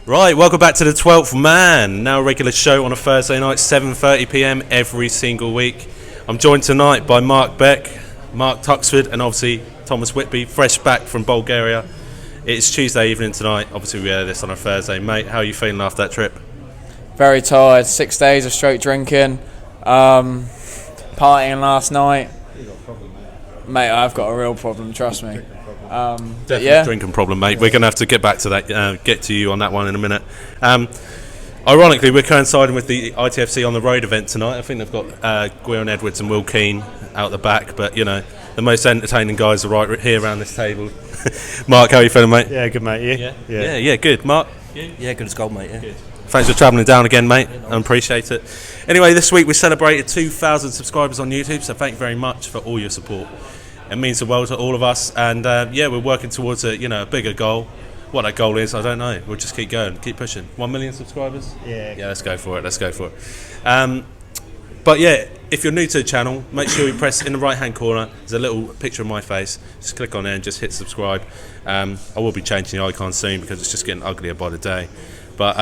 Right, welcome back to the 12th Man, now a regular show on a Thursday night, 7:30pm every single week. I'm joined tonight by Mark Beck, Mark Tuxford, and obviously Thomas Whitby, fresh back from Bulgaria. It's Tuesday evening tonight, obviously we air this on a Thursday. Mate, how are you feeling after that trip? Very tired, 6 days of straight drinking, partying last night. You've got a problem, mate. I've got a real problem, trust me. Definitely yeah. Drinking problem, mate. We're going to have to get back to that, get to you on that one in a minute. Ironically, we're coinciding with the ITFC on the road event tonight. I think they've got Gwion Edwards and Will Keane out the back, but you know, the most entertaining guys are right here around this table. Mark, how are you feeling, mate? Yeah, good, mate. You? Yeah, good. Mark? Yeah, good as gold, mate. Yeah. Good. Thanks for travelling down again, mate. I appreciate it. Anyway, this week we celebrated 2,000 subscribers on YouTube, so thank you very much for all your support. It means the world to all of us, and we're working towards a bigger goal. What that goal is, I don't know. We'll just keep going, keep pushing. 1 million subscribers? Yeah, let's go for it. But yeah, if you're new to the channel, make sure you press in the right hand corner. There's a little picture of my face. Just click on there and just hit subscribe. I will be changing the icon soon because it's just getting uglier by the day. But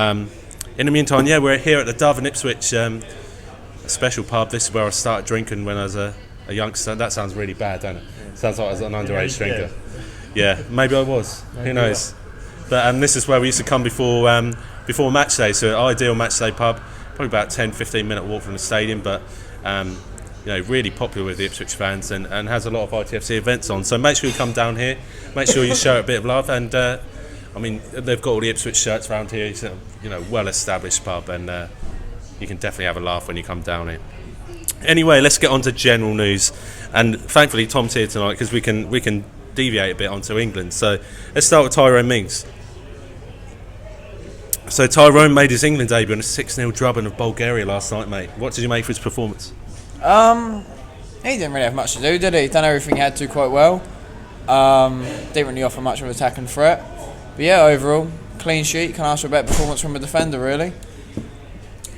in the meantime, we're here at the Dove in Ipswich, a special pub. This is where I started drinking when I was a youngster. That sounds really bad, don't it? Sounds like I was an underage drinker. Yeah, maybe I was. Who knows? But this is where we used to come before match day. So an ideal match day pub, probably about 10-15 minute walk from the stadium. But really popular with the Ipswich fans and has a lot of ITFC events on. So make sure you come down here. Make sure you show it a bit of love. And they've got all the Ipswich shirts around here. It's a well established pub, and you can definitely have a laugh when you come down here. Anyway, let's get on to general news, and thankfully Tom's here tonight because we can deviate a bit onto England. So let's start with Tyrone Mings. So Tyrone made his England debut in a 6-0 drubbing of Bulgaria last night, mate. What did you make for his performance? He didn't really have much to do, did he? Done everything he had to quite well. Didn't really offer much of an attacking threat. But yeah, overall, clean sheet. Can ask for a better performance from a defender, really.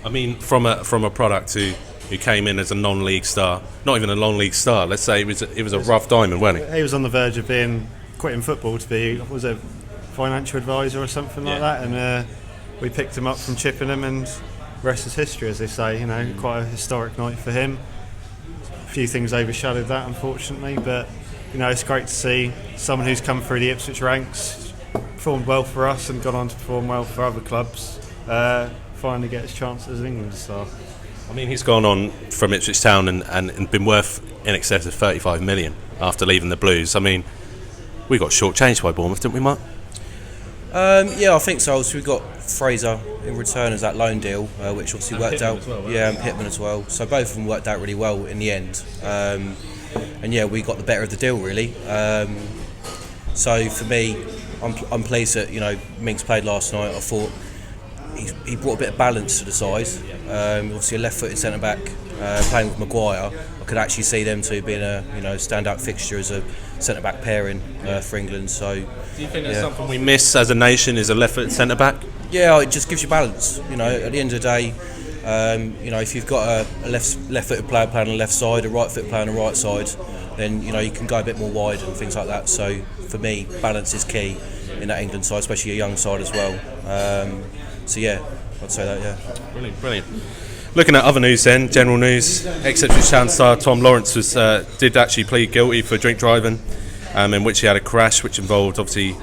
I mean, from a product who came in as a non-league star, not even a non-league star. Let's say it was a rough diamond, wasn't it? He was on the verge of quitting football to be a financial advisor or something like that, and we picked him up from Chippenham, and rest is history, as they say. Quite a historic night for him. A few things overshadowed that, unfortunately, but it's great to see someone who's come through the Ipswich ranks, performed well for us, and gone on to perform well for other clubs. Finally get his chance as an England star. I mean, he's gone on from Ipswich Town and been worth in excess of 35 million after leaving the Blues. I mean, we got shortchanged by Bournemouth, didn't we, Mark? I think so. So we got Fraser in return as that loan deal, which obviously and worked Pittman out. As well, and Pittman as well. So both of them worked out really well in the end. We got the better of the deal, really. So for me, I'm pleased that Mings played last night. I thought he brought a bit of balance to the side. Obviously a left-footed centre-back playing with Maguire. I could actually see them two being a standout fixture as a centre-back pairing for England. So do you think that's something we miss as a nation, is a left-footed centre-back? Yeah, it just gives you balance. At the end of the day, if you've got a left-footed player playing on the left side, a right-footed player on the right side, then you can go a bit more wide and things like that. So for me, balance is key in that England side, especially a young side as well. I'd say that, yeah. Brilliant. Looking at other news then, general news, ex-Ipswich Town star Tom Lawrence did actually plead guilty for drink driving, in which he had a crash which involved obviously,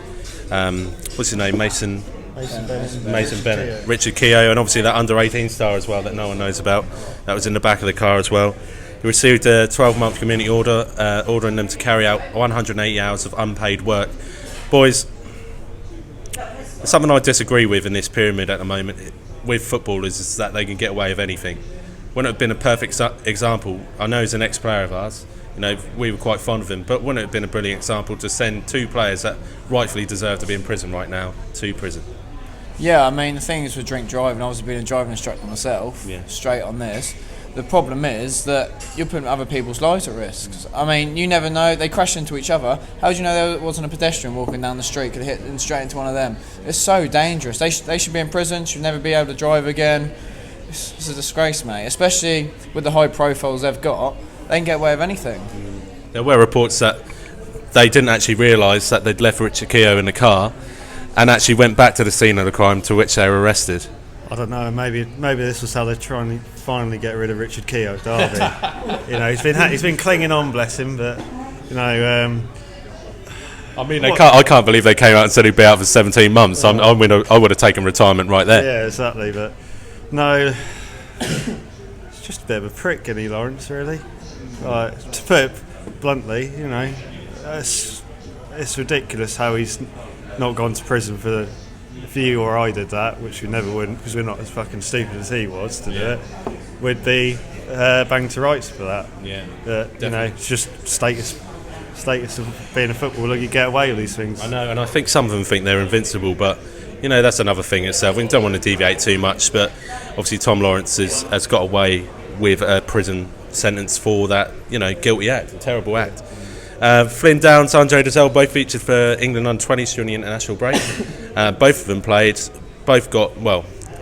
what's his name, Mason Bennett, Richard Keogh, and obviously that under-18 star as well that no one knows about. That was in the back of the car as well. He received a 12-month community order ordering them to carry out 180 hours of unpaid work. Boys, something I disagree with in this pyramid at the moment with footballers is that they can get away with anything. Wouldn't it have been a perfect example? I know he's an ex-player of ours. We were quite fond of him, but wouldn't it have been a brilliant example to send two players that rightfully deserve to be in prison right now to prison? Yeah, I mean, the thing is with drink driving, I was being a driving instructor myself, straight on this. The problem is that you're putting other people's lives at risk. I mean, you never know. They crash into each other. How do you know there wasn't a pedestrian walking down the street could hit them straight into one of them? It's so dangerous. They should be in prison. Should never be able to drive again. It's a disgrace, mate. Especially with the high profiles they've got, they can get away with anything. There were reports that they didn't actually realise that they'd left Richard Keogh in the car, and actually went back to the scene of the crime, to which they were arrested. I don't know. Maybe this was how they're trying to finally get rid of Richard Keogh, Derby. He's been clinging on, bless him. But I mean, I can't believe they came out and said he'd be out for 17 months. I would have taken retirement right there. Yeah, exactly. But no, it's just a bit of a prick, isn't he, Lawrence? Really. To put it bluntly, it's ridiculous how he's not gone to prison for the. If you or I did that, which we never would, because we're not as fucking stupid as he was to do it, we'd be banged to rights for that. Yeah, it's just status of being a footballer. You get away with these things. I know, and I think some of them think they're invincible, but that's another thing itself. We don't want to deviate too much, but obviously Tom Lawrence has got away with a prison sentence for that, guilty act, a terrible act. Flynn Downs, Andre Dazelle both featured for England under-20s during the international break. Both of them played. Both got,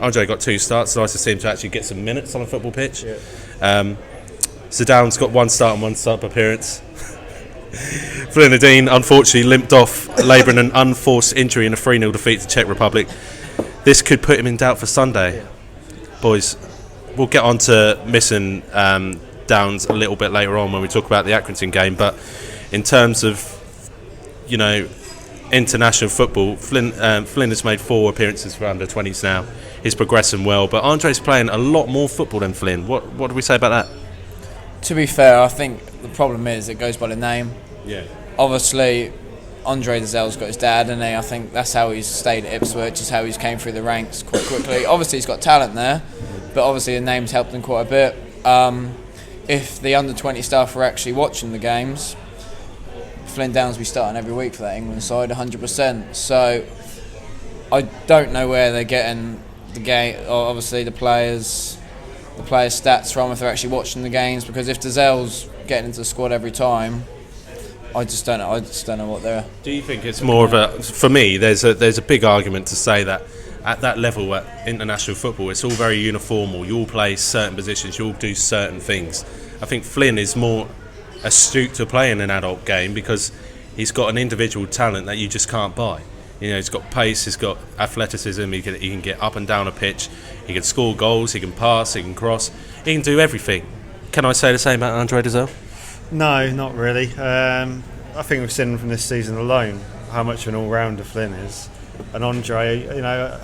Andre got 2 starts. Nice to see him to actually get some minutes on a football pitch. Yeah. So Downs got 1 start and 1 sub appearance. Flynn Dean unfortunately limped off, labouring an unforced injury in a 3-0 defeat to Czech Republic. This could put him in doubt for Sunday. Yeah. Boys, we'll get on to missing Downs a little bit later on when we talk about the Accrington game, but in terms of, international football, Flynn has made 4 appearances for under-20s now. He's progressing well, but Andre's playing a lot more football than Flynn. What do we say about that? To be fair, I think the problem is it goes by the name. Yeah. Obviously, Andre Dazelle's got his dad, and I think that's how he's stayed at Ipswich, is how he's came through the ranks quite quickly. Obviously, he's got talent there, but obviously the name's helped him quite a bit. If the under-20 staff were actually watching the games, Flynn Downs will be starting every week for that England side, 100%. So I don't know where they're getting the game, or obviously the players' stats from, if they're actually watching the games. Because if Dazelle's getting into the squad every time, I just don't know what they're. Do you think it's more of a? For me, there's a big argument to say that at that level at international football, it's all very uniformal. You all play certain positions. You all do certain things. I think Flynn is more astute to play in an adult game because he's got an individual talent that you just can't buy. He's got pace, he's got athleticism, he can get up and down a pitch, he can score goals, he can pass, he can cross, he can do everything. Can I say the same about Andre Dazelle? No, not really. I think we've seen from this season alone how much of an all-rounder Flynn is. And Andre,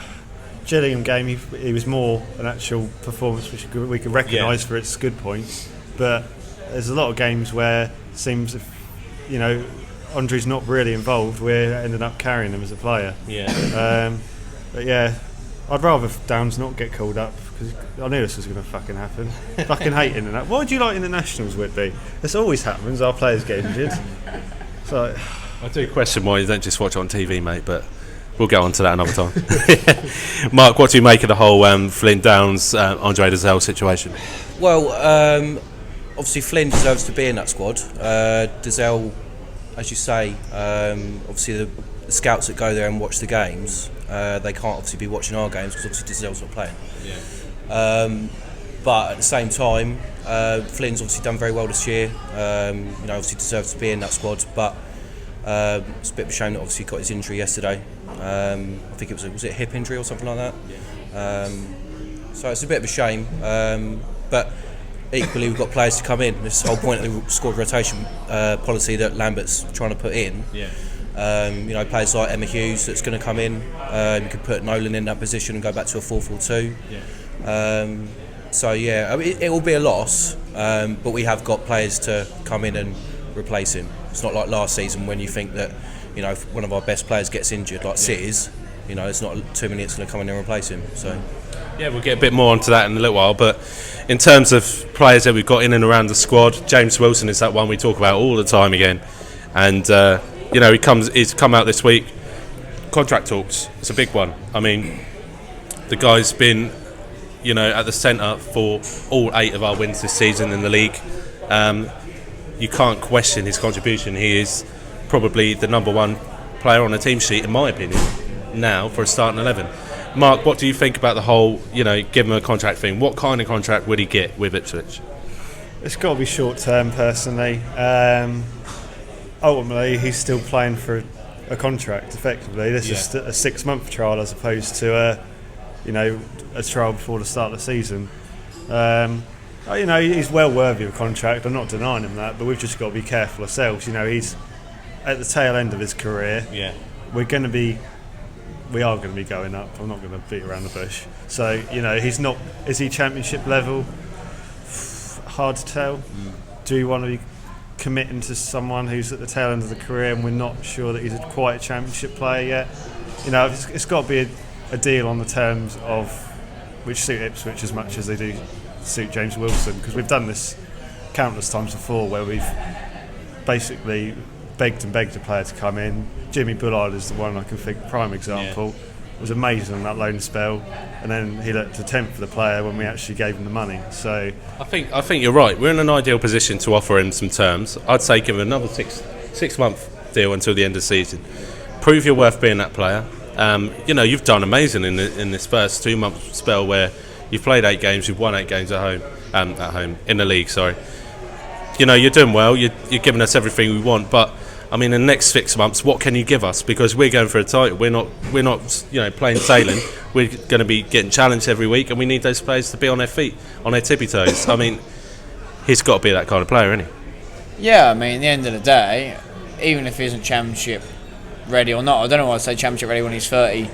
Gillingham game, he was more an actual performance which we could recognise for its good points. But there's a lot of games where it seems Andre's not really involved, we're ending up carrying him as a player. Yeah. But yeah, I'd rather Downs not get called up because I knew this was going to fucking happen. Fucking hate internationals. What would you like internationals would be? This always happens, our players get injured. So I do question why you don't just watch it on TV, mate, but we'll get on to that another time. Mark, what do you make of the whole Flynn Downs, Andre Dazelle situation? Well, obviously Flynn deserves to be in that squad. Dazelle, as you say, obviously the scouts that go there and watch the games, they can't obviously be watching our games because obviously Dazelle's not playing. Yeah. But at the same time, Flynn's obviously done very well this year. Obviously deserves to be in that squad, but it's a bit of a shame that obviously he got his injury yesterday. I think was it a hip injury or something like that? Yeah. So it's a bit of a shame, but equally we've got players to come in. This is the whole point of the squad rotation policy that Lambert's trying to put in. Yeah. Players like Emma Hughes that's going to come in. You could put Nolan in that position and go back to a 4-4-2. Yeah. So yeah, I mean, it will be a loss, but we have got players to come in and replace him. It's not like last season when you think that if one of our best players gets injured, like City's, it's not 2 minutes going to come in and replace him. So yeah, we'll get a bit more onto that in a little while. But in terms of players that we've got in and around the squad, James Wilson is that one we talk about all the time again, and he's come out this week. Contract talks, it's a big one. I mean, the guy's been at the centre for all 8 of our wins this season in the league. You can't question his contribution. He is probably the number 1 player on the team sheet, in my opinion, now for a starting 11. Mark, what do you think about the whole, give him a contract thing? What kind of contract would he get with Ipswich? It's got to be short term, personally. Ultimately, he's still playing for a contract effectively. This is a 6-month trial as opposed to a trial before the start of the season. He's well worthy of a contract. I'm not denying him that, but we've just got to be careful ourselves. He's at the tail end of his career. Yeah. We are going to be going up. I'm not going to beat around the bush. So he's not. Is he championship level? Hard to tell. Do you want to be committing to someone who's at the tail end of the career and we're not sure that he's quite a championship player yet? It's got to be a deal on the terms of which suit Ipswich as much as they do suit James Wilson, because we've done this countless times before where we've basically begged a player to come in. Jimmy Bullard is the one I can think, prime example. It was amazing on that loan spell, and then he looked to tempt for the player when we actually gave him the money. So I think you're right. We're in an ideal position to offer him some terms. I'd say give him another six month deal until the end of the season. Prove your worth being that player. You've done amazing in this first 2-month spell where you've played 8 games, you've won 8 games at home in the league. Sorry, you're doing well. You're giving us everything we want, but I mean, in the next 6 months, what can you give us? Because we're going for a title. We're not plain sailing. We're going to be getting challenged every week, and we need those players to be on their feet, on their tippy toes. I mean, he's got to be that kind of player, isn't he? Yeah, I mean, at the end of the day, even if he isn't championship ready or not, I don't know why I say championship ready when he's 30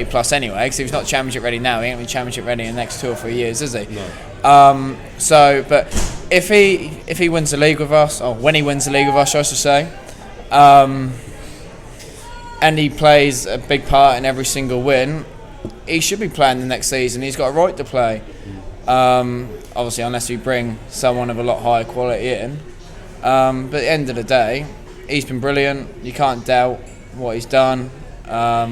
plus anyway, because if he's not championship ready now, he ain't going to be championship ready in the next 2 or 3 years, is he? No. But if he wins the league with us, or when he wins the league with us, I should say, and he plays a big part in every single win, he should be playing the next season. He's got a right to play. Obviously, unless we bring someone of a lot higher quality in. But at the end of the day, he's been brilliant. You can't doubt what he's done. I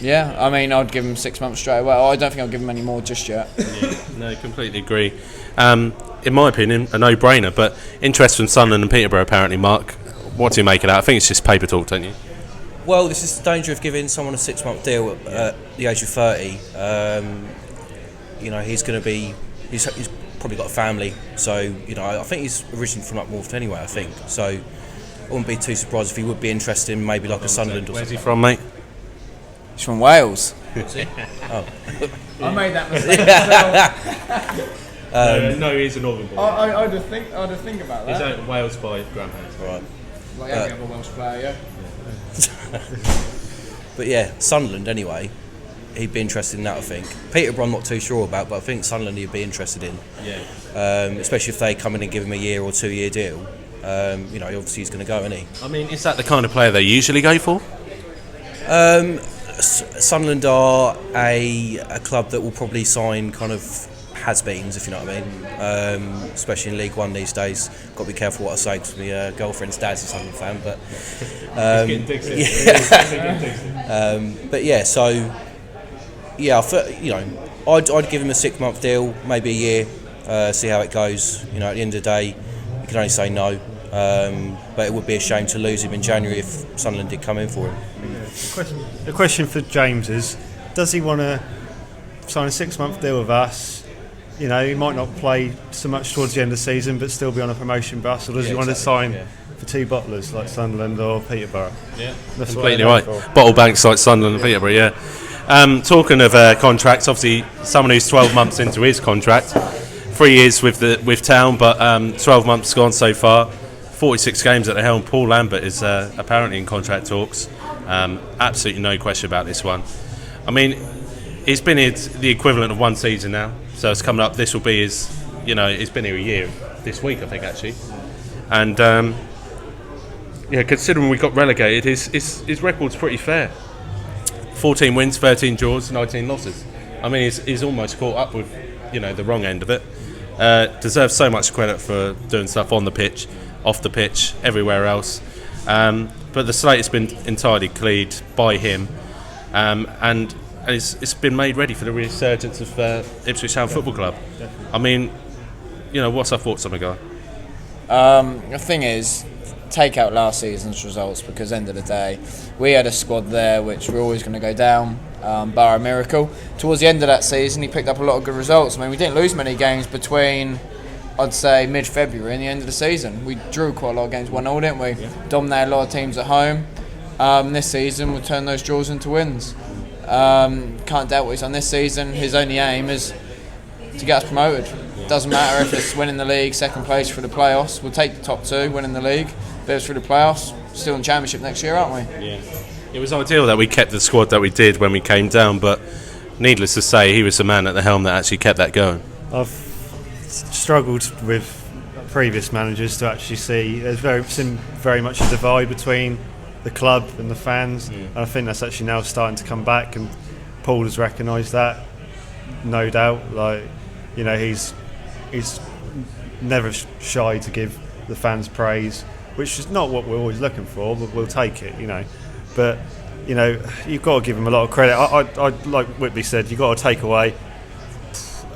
mean, I'd give him 6 months straight away. I don't think I'll give him any more just yet. No, completely agree. In my opinion, a no-brainer, but interest from Sunderland and Peterborough apparently, Mark. What do you make of that? I think it's just paper talk, don't you? Well, this is the danger of giving someone a 6-month deal at the age of 30. He's going to be... He's probably got a family, so, I think he's originally from up north anyway, I think. So I wouldn't be too surprised if he would be interested in maybe like a Sunderland or Where's something. he from, mate? He's from Wales. Oh. I made that mistake myself. No, he's a Northern boy. I'd have think about He's that. out in Wales by grandparents. Right. Like every other Welsh player, But yeah, Sunderland anyway, he'd be interested in that, I think. Peterborough I'm not too sure about, but I think Sunderland he'd be interested in. Yeah. Especially if they come in and give him a year or 2 year deal. Obviously he's going to go, isn't he? I mean, is that the kind of player they usually go for? Sunderland are a club that will probably sign kind of has-beens, if you know what I mean, especially in League One these days. Got to be careful what I say because my girlfriend's dad's a Sunderland fan, but I'd give him a 6-month deal, maybe a year, see how it goes. At the end of the day, you can only say no, but it would be a shame to lose him in January if Sunderland did come in for him. the question for James is, does he want to sign a 6-month deal with us? He might not play so much towards the end of the season, but still be on a promotion bus, or does he want to sign for 2 bottlers like Sunderland or Peterborough? Yeah, that's completely right. Bottle banks like Sunderland and Peterborough, yeah. Talking of contracts, obviously someone who's 12 months into his contract, 3 years with Town, but 12 months gone so far, 46 games at the helm. Paul Lambert is apparently in contract talks. Absolutely no question about this one. I mean, he's been here the equivalent of 1 season now, so it's coming up. This will be his, he's been here a year this week, I think, actually. And considering we got relegated, his record's pretty fair. 14 wins, 13 draws, 19 losses. I mean, he's almost caught up with, the wrong end of it. Deserves so much credit for doing stuff on the pitch, off the pitch, everywhere else. But the slate has been entirely cleared by him, and it's been made ready for the resurgence of Ipswich Town Football Club. I mean, what's our thoughts on the guy? The thing is, take out last season's results, because end of the day, we had a squad there which we're always going to go down, bar a miracle. Towards the end of that season, he picked up a lot of good results. I mean, we didn't lose many games between, I'd say, mid-February and the end of the season. We drew quite a lot of games, 1-0, didn't we? Yeah. Dominated a lot of teams at home. This season we'll turn those draws into wins. Can't doubt what he's done this season. His only aim is to get us promoted. Doesn't matter if it's winning the league, second place for the playoffs. We'll take the top two, winning the league. But it's for the playoffs, still in championship next year, aren't we? Yeah. It was ideal that we kept the squad that we did when we came down, but needless to say, he was the man at the helm that actually kept that going. I've struggled with previous managers to actually see. There's very much a divide between the club and the fans, and I think that's actually now starting to come back. And Paul has recognised that, no doubt. Like, you know, he's never shy to give the fans praise, which is not what we're always looking for, but we'll take it, you know. But, you know, you've got to give him a lot of credit. I like Whitby said, you've got to take away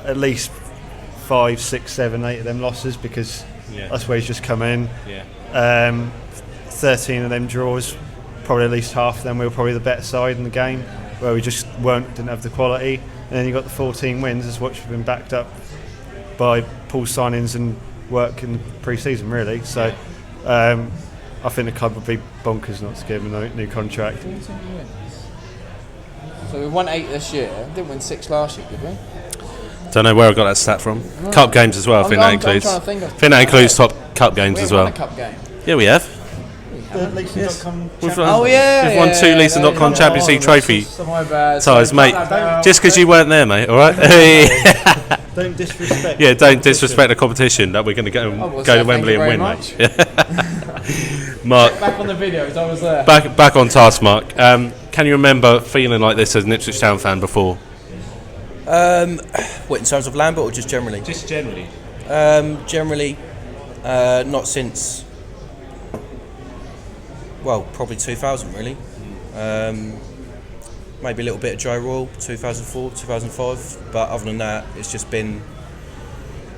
at least 5, 6, 7, 8 of them losses, because that's where he's just come in. 13 of them draws, probably at least half of them we were probably the better side in the game, where we just didn't have the quality. And then you got the 14 wins, as which have been backed up by Paul's signings and work in the pre-season, really. So I think the club would be bonkers not to give him a new contract. So we won 8 this year. Didn't win 6 last year, did we? Don't know where I got that stat from. Cup games as well. I think that includes. I think that includes top cup games as well. We haven't won a cup game. Yeah, we have. Yes. We've won 2 Leeson.com Champions League trophy ties, mate. Just because you weren't there, mate. All right. Don't disrespect. Yeah, don't disrespect the competition that we're going to go to Wembley and win, mate. Mark, back on the videos, I was there. Back on task, Mark. Can you remember feeling like this as an Ipswich Town fan before? What, in terms of Lambert or just generally? Just generally. Generally, not since. Well, probably 2000 really. Maybe a little bit of Joe Royal, 2004, 2005. But other than that, it's just been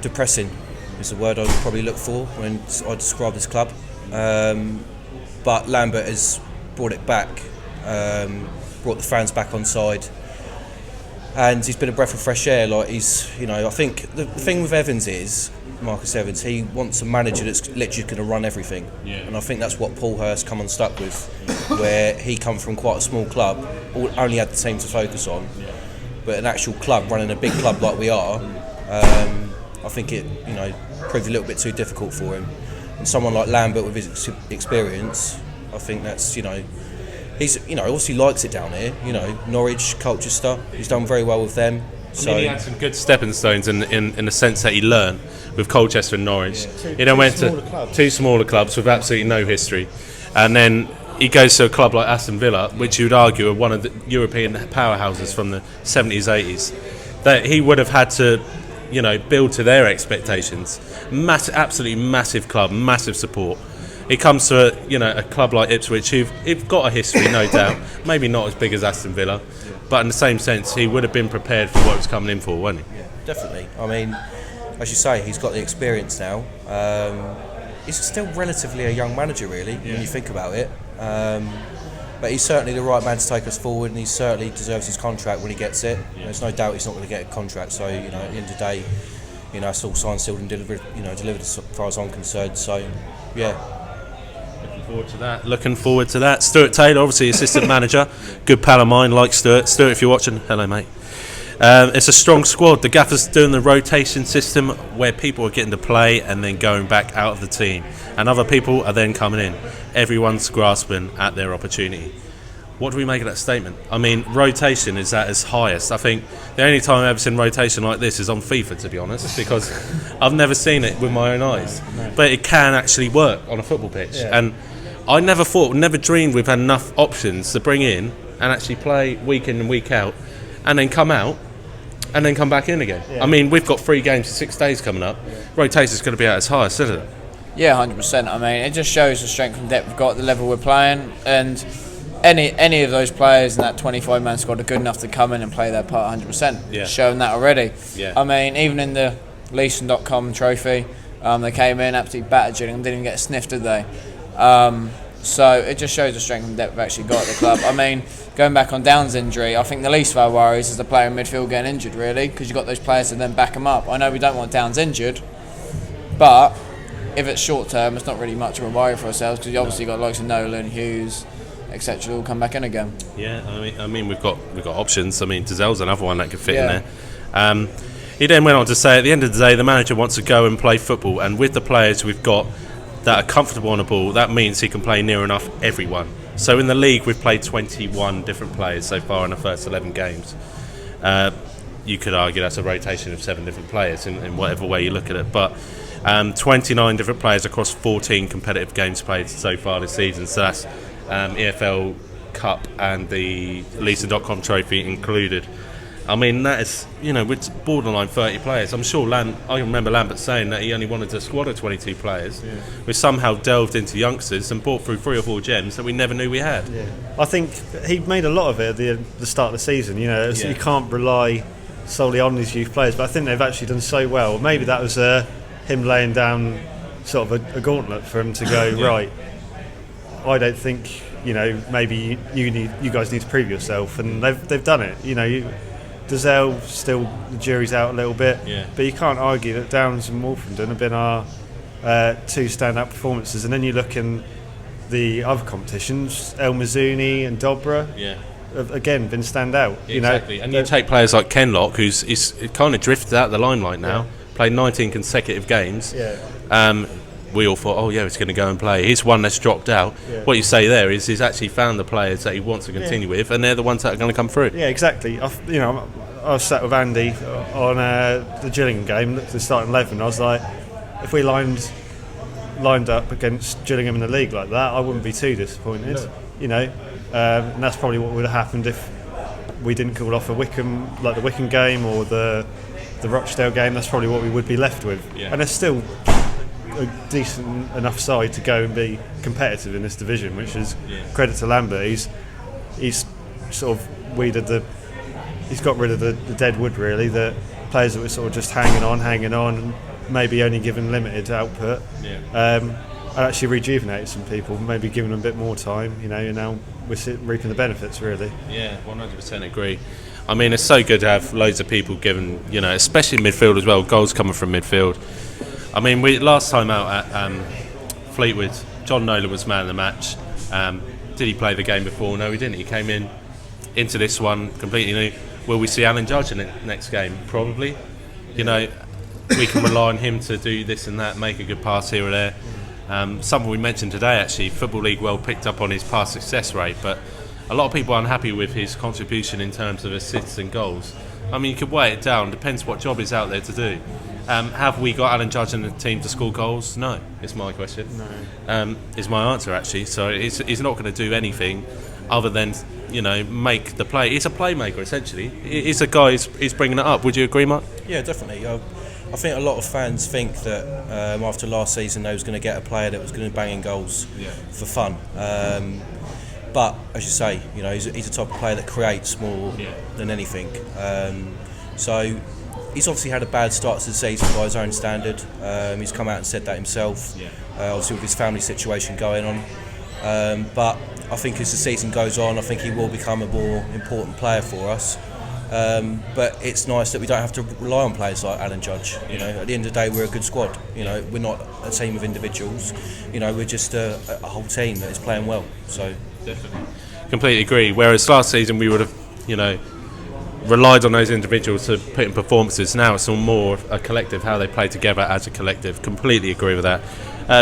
depressing. Is the word I would probably look for when I describe this club. But Lambert has brought it back, brought the fans back on side. And he's been a breath of fresh air. Like I think the thing with Evans is, Marcus Evans, he wants a manager that's literally going to run everything. Yeah. And I think that's what Paul Hurst come unstuck with, where he come from quite a small club, only had the team to focus on, but an actual club, running a big club like we are, I think it proved a little bit too difficult for him. And someone like Lambert with his experience, I think that's he's obviously likes it down here. Norwich, Colchester, he's done very well with them. So he had some good stepping stones in the sense that he learned with Colchester and Norwich. He then went to 2 smaller clubs with absolutely no history, and then he goes to a club like Aston Villa, which you would argue are one of the European powerhouses from the 70s, 80s, that he would have had to build to their expectations. Absolutely massive club, massive support. He comes to a club like Ipswich, who've got a history, no doubt. Maybe not as big as Aston Villa, but in the same sense, he would have been prepared for what he was coming in for, wouldn't he? Yeah, definitely. I mean, as you say, he's got the experience now. He's still relatively a young manager, really, when you think about it. But he's certainly the right man to take us forward, and he certainly deserves his contract when he gets it. There's no doubt he's not going to get a contract. So, at the end of the day, it's all signed, sealed, and delivered. Delivered as far as I'm concerned. So, yeah. Looking forward to that. Stuart Taylor, obviously assistant manager, good pal of mine, like Stuart. Stuart, if you're watching, hello, mate. It's a strong squad. The gaffer's doing the rotation system where people are getting to play and then going back out of the team, and other people are then coming in. Everyone's grasping at their opportunity. What do we make of that statement? I mean, rotation is at its highest. I think the only time I've ever seen rotation like this is on FIFA, to be honest, because I've never seen it with my own eyes. But it can actually work on a football pitch. And I never dreamed we've had enough options to bring in and actually play week in and week out, and then come out and then come back in again. I mean, we've got 3 games in 6 days coming up. Rotation's going to be at its highest, isn't it? Yeah, 100%. I mean, it just shows the strength and depth we've got, the level we're playing, and any of those players in that 25-man squad are good enough to come in and play their part 100%. Yeah. Shown that already. Yeah. I mean, even in the Leeson.com trophy, they came in, absolutely battered Gillingham, didn't even get a sniff, did they? So it just shows the strength and depth we've actually got at the club. I mean, going back on Down's injury, I think the least of our worries is the player in midfield getting injured, really, because you've got those players to then back him up. I know we don't want Downs injured, but if it's short term, it's not really much of a worry for ourselves, because you obviously got likes of Nolan, Hughes, etc. will come back in again. Yeah, I mean we've got options. I mean, Dazell's another one that could fit in there. He then went on to say, at the end of the day, the manager wants to go and play football, and with the players we've got that are comfortable on the ball, that means he can play near enough everyone. So in the league, we've played 21 different players so far in the first 11 games. You could argue that's a rotation of 7 different players in whatever way you look at it, but 29 different players across 14 competitive games played so far this season. So that's EFL Cup and the Leeson.com trophy included. I mean, that is, with borderline 30 players. I'm sure I remember Lambert saying that he only wanted a squad of 22 players. Yeah. We somehow delved into youngsters and brought through 3 or 4 gems that we never knew we had. Yeah. I think he made a lot of it at the start of the season. You can't rely solely on these youth players, but I think they've actually done so well. Maybe that was him laying down sort of a gauntlet for him to go, right, I don't think, maybe you guys need to prove yourself, and they've done it. Dazell, still the jury's out a little bit, but you can't argue that Downs and Wolfenden have been our 2 standout performances. And then you look in the other competitions, El Mazzuni and Dobra have again been standout. Exactly, and you take players like Kenlock, who's kind of drifted out of the limelight now, played 19 consecutive games. We all thought, he's going to go and play. He's one that's dropped out. Yeah. What you say there is he's actually found the players that he wants to continue with, and they're the ones that are going to come through. Yeah, exactly. I was sat with Andy on the Gillingham game, looked at the starting 11. I was like, if we lined up against Gillingham in the league like that, I wouldn't be too disappointed. No. And that's probably what would have happened if we didn't call off the Wickham game or the Rochdale game. That's probably what we would be left with. Yeah. And there's still a decent enough side to go and be competitive in this division, which is credit to Lambert. He's sort of he's got rid of the dead wood, really, the players that were sort of just hanging on, maybe only given limited output, and actually rejuvenated some people, maybe giving them a bit more time, and now we're reaping the benefits, really. Yeah, 100% agree. I mean, it's so good to have loads of people given, especially midfield as well, goals coming from midfield. I mean, last time out at Fleetwood, John Nolan was man of the match. Did he play the game before? No, he didn't. He came into this one completely new. Will we see Alan Judge in the next game? Probably. We can rely on him to do this and that, make a good pass here or there. Something we mentioned today, actually, Football League well picked up on his pass success rate, but a lot of people are unhappy with his contribution in terms of assists and goals. I mean, you could weigh it down, depends what job is out there to do. Have we got Alan Judge in the team to score goals? No, is my question. No. Is my answer, actually. So he's not going to do anything other than, make the play. He's a playmaker, essentially. He's a guy who's bringing it up. Would you agree, Mark? Yeah, definitely. I think a lot of fans think that after last season they was going to get a player that was going to bang in goals for fun. But, as you say, he's a type of player that creates more than anything. So he's obviously had a bad start to the season by his own standard. He's come out and said that himself, obviously with his family situation going on. But I think as the season goes on, I think he will become a more important player for us. But it's nice that we don't have to rely on players like Alan Judge. At the end of the day, we're a good squad. We're not a team of individuals. We're just a whole team that is playing well. So definitely, completely agree. Whereas last season we would have, relied on those individuals to put in performances. Now it's all more a collective, how they play together as a collective. Completely agree with that.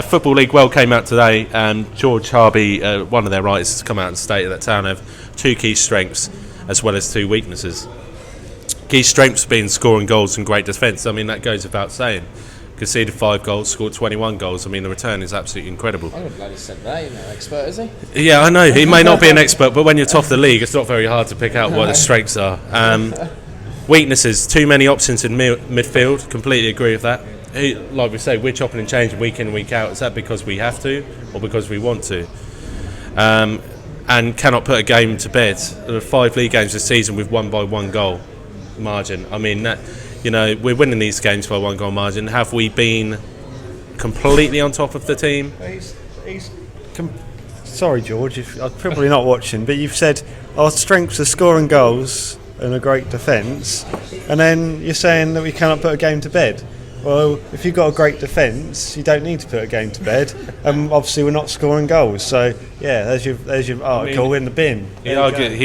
Football League well came out today. George Harvey, one of their writers, has come out and stated that Town have 2 key strengths as well as 2 weaknesses. Key strengths being scoring goals and great defence. I mean, that goes without saying. Conceded 5 goals, scored 21 goals. I mean, the return is absolutely incredible. I would bloody said that. He's no expert, is he? Yeah, I know. He may not be an expert, but when you're top of the league, it's not very hard to pick out what the strengths are. Weaknesses, too many options in midfield. Completely agree with that. Like we say, we're chopping and changing week in and week out. Is that because we have to or because we want to? And cannot put a game to bed. There are 5 league games this season with 1 by 1 goal margin. I mean, that, we're winning these games by 1 goal margin. Have we been completely on top of the team? Sorry, George, I'm probably not watching, but you've said our strengths are scoring goals and a great defence, and then you're saying that we cannot put a game to bed. Well, if you've got a great defence, you don't need to put a game to bed. Obviously, we're not scoring goals, so yeah, there's your article in the bin. He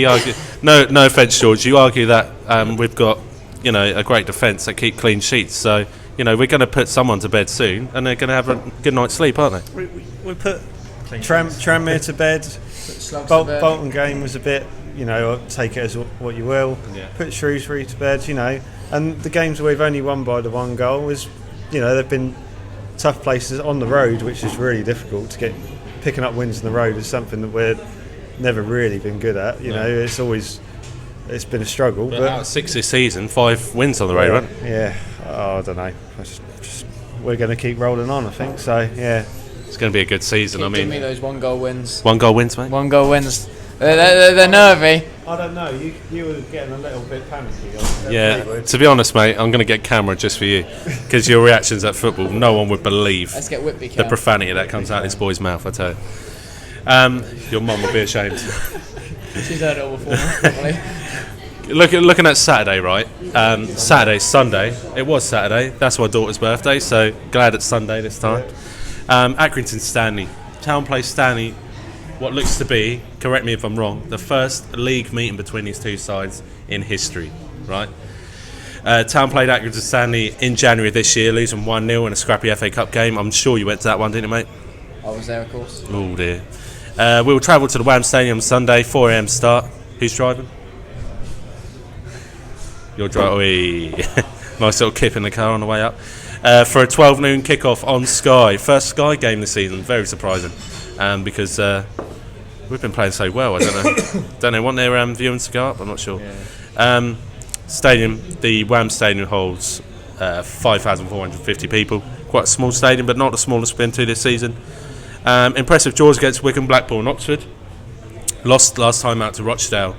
argued. No offence, George. You argue that we've got a great defence that keep clean sheets. So we're going to put someone to bed soon, and they're going to have a good night's sleep, aren't they? We put Tranmere to bed. Bolton game was a bit, take it as what you will. Yeah. Put Shrewsbury to bed, and the games where we've only won by the one goal is, they've been tough places on the road, which is really difficult to get. Picking up wins on the road is something that we're never really been good at. It's been a struggle. But out of 6 this season, 5 wins on the road, right? Yeah. I don't know. We're going to keep rolling on, I think. So yeah. It's going to be a good season. Give me those 1-goal wins. 1-goal wins, mate. 1-goal wins. They're nervy. I don't know. You were getting a little bit panicky. Yeah. To be honest, mate, I'm going to get camera just for you because your reactions at football, no one would believe. Let's get Whitby the profanity that comes out of this boy's mouth. I tell you. Your mum will be ashamed. She's heard it all before, probably. Looking at Saturday, right? Sunday. It was Saturday. That's my daughter's birthday, so glad it's Sunday this time. Accrington Stanley. Town plays Stanley. What looks to be, correct me if I'm wrong, the first league meeting between these two sides in history, right? Town played Accrington Stanley in January this year, losing 1-0 in a scrappy FA Cup game. I'm sure you went to that one, didn't you, mate? I was there, of course. Oh, dear. We will travel to the Wham Stadium Sunday, 4 a.m. start. Who's driving? You're driving. Nice little kip in the car on the way up. For a 12 noon kickoff on Sky. First Sky game this season. Very surprising. Because we've been playing so well. I don't know. Want their viewings to go up? I'm not sure. Yeah. Stadium. The Wham Stadium holds 5,450 people. Quite a small stadium, but not the smallest we've been to this season. Impressive draws against Wycombe, Blackpool and Oxford. Lost last time out to Rochdale.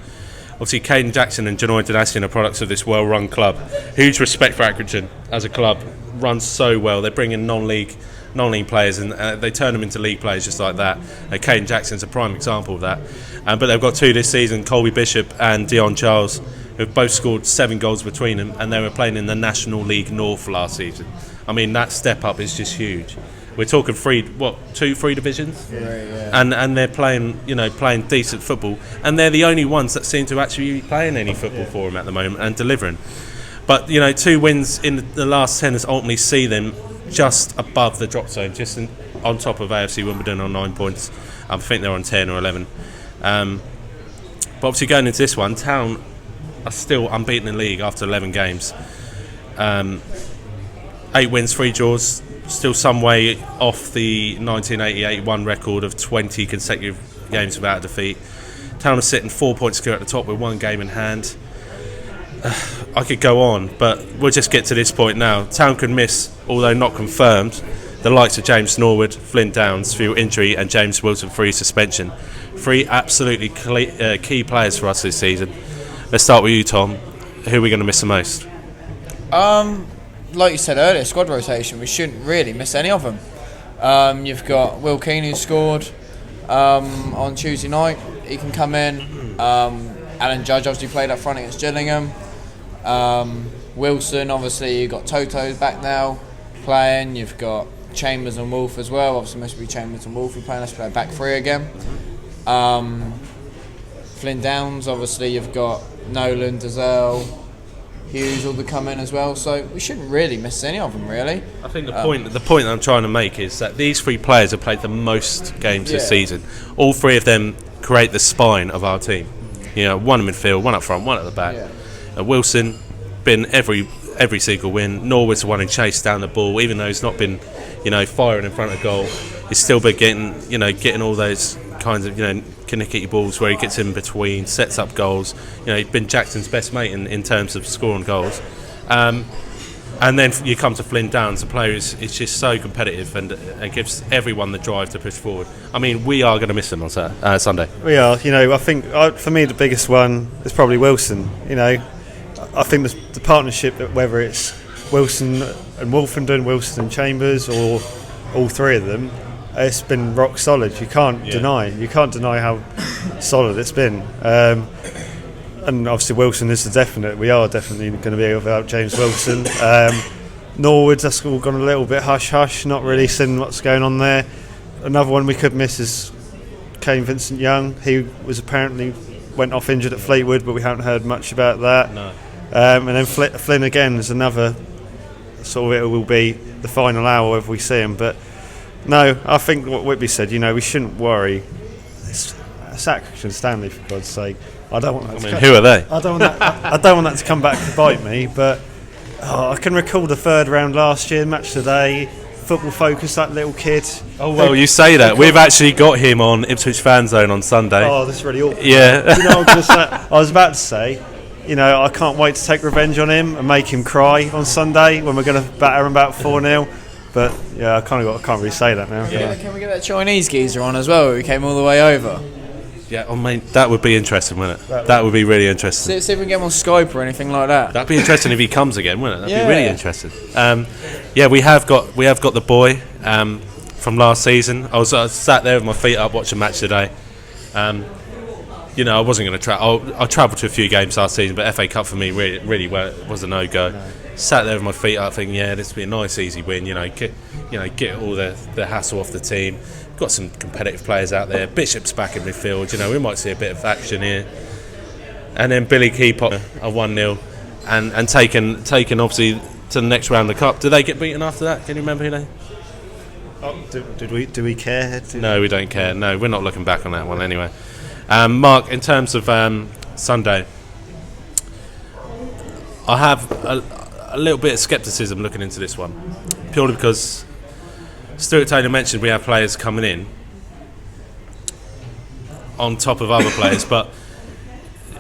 Obviously, Caden Jackson and Janoy Danassian are products of this well-run club. Huge respect for Accrington as a club. Runs so well. They bring in non-league players and they turn them into league players just like that. Caden Jackson's a prime example of that. But they've got 2 this season, Colby Bishop and Dion Charles, who've both scored 7 goals between them, and they were playing in the National League North last season. I mean, that step up is just huge. We're talking 2-3 divisions, and they're playing decent football, and they're the only ones that seem to actually be playing any football for them at the moment and delivering. But 2 wins in the last 10 has ultimately see them just above the drop zone, just on top of AFC Wimbledon on 9 points. I think they're on 10 or 11. But obviously going into this one, Town are still unbeaten in league after 11 games. 8 wins, 3 draws. Still some way off the 1988-1 record of 20 consecutive games without a defeat. Town are sitting 4 points secure at the top with 1 game in hand. I could go on, but we'll just get to this point now. Town could miss, although not confirmed, the likes of James Norwood, Flynn Downs through injury and James Wilson through suspension. 3 absolutely key players for us this season. Let's start with you, Tom. Who are we going to miss the most? Like you said earlier, squad rotation, we shouldn't really miss any of them. You've got Will Keane, who scored on Tuesday night. He can come in. Alan Judge obviously played up front against Gillingham. Wilson, obviously, you've got Toto back now playing. You've got Chambers and Wolf as well. Obviously, must be Chambers and Wolf who playing. Let's play back 3 again. Flynn Downs, obviously, you've got Nolan, Dazelle, Hughes all to come in as well, so we shouldn't really miss any of them, really. I think the point I'm trying to make is that these 3 players have played the most games this season. All 3 of them create the spine of our team. 1 in midfield, 1 up front, 1 at the back. Wilson been every single win. Norwood's the one who chased down the ball, even though he's not been firing in front of goal. He's still been getting all those kinds of connecty balls where he gets in between, sets up goals. He's been Jackson's best mate in terms of scoring goals. And then you come to Flynn Downs, a player who's just so competitive and gives everyone the drive to push forward. I mean, we are going to miss him on Sunday. We are. I think for me the biggest one is probably Wilson. I think the partnership, whether it's Wilson and Wolfenden, Wilson and Chambers, or all 3 of them, it's been rock solid. You can't deny how solid it's been. And obviously Wilson is the definite. We are definitely going to be without James Wilson. Norwood, that's all gone a little bit hush-hush, not really seeing what's going on there. Another one we could miss is Kane Vincent-Young. He was apparently went off injured at Fleetwood, but we haven't heard much about that. No. And then Flynn again is another sort of, it will be the final hour if we see him. But no, I think what Whitby said, we shouldn't worry. It's Accrington Stanley, for God's sake. I don't want that who are they? I don't want that. I don't want that to come back to bite me. But I can recall the third round last year, Match Today, Football Focus, that little kid. Oh well, you say that. We've actually got him on IpswichFanzone on Sunday. Oh, this is really awkward. Yeah. What I was gonna say? I was about to say, I can't wait to take revenge on him and make him cry on Sunday when we're going to batter him about 4-0. But yeah, I can't really say that now. Yeah. Can we get that Chinese geezer on as well? Who came all the way over? Yeah, mate, that would be interesting, wouldn't it? That would be really interesting. See if we can get him on Skype or anything like that. That'd be interesting if he comes again, wouldn't it? That'd be really interesting. Yeah, we have got the boy from last season. I was sat there with my feet up watching Match Today. I wasn't going to travel. I travelled to a few games last season, but FA Cup for me really was a no-go. No. Sat there with my feet up, thinking, this would be a nice, easy win. Get all the hassle off the team. Got some competitive players out there. Bishop's back in midfield. We might see a bit of action here. And then Billy Keepop a 1-0, and taken obviously to the next round of the cup. Did they get beaten after that? Can you remember who they? Do we care? No, we don't care. No, we're not looking back on that one anyway. Mark, in terms of Sunday, I have a little bit of scepticism looking into this one, purely because Stuart Taylor mentioned we have players coming in on top of other players, but